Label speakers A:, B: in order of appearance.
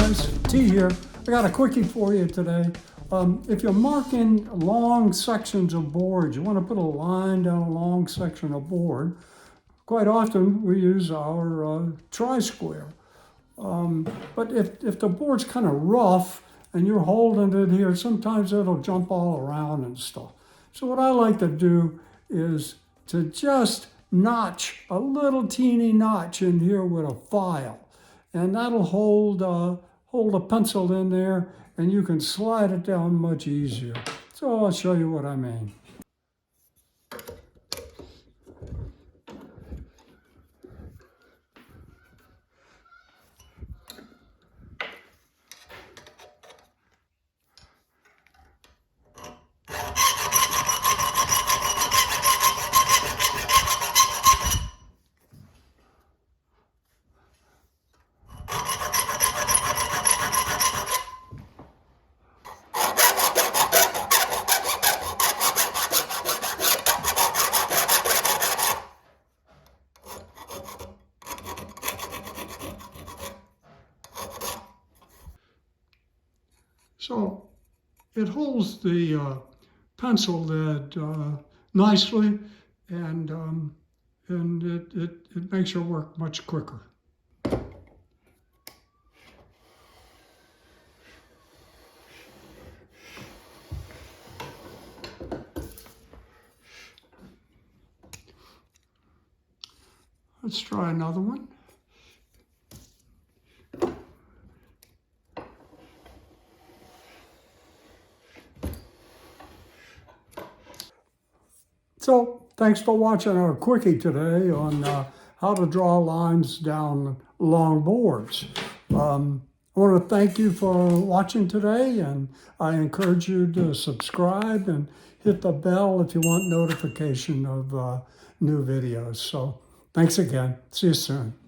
A: guys, T here. I got a quickie for you today. If you're marking long sections of board, you want to put a line down a long section of board. Quite often we use our tri-square. But if the board's kind of rough and you're holding it here, sometimes it'll jump all around and stuff. So what I like to do is to just notch a little teeny notch in here with a file. And that'll hold a pencil in there, and you can slide it down much easier. So I'll show you what I mean. So it holds the pencil lead nicely, and it makes your work much quicker. Let's try another one. So thanks for watching our quickie today on how to draw lines down long boards. I want to thank you for watching today, and I encourage you to subscribe and hit the bell if you want notification of new videos. So thanks again. See you soon.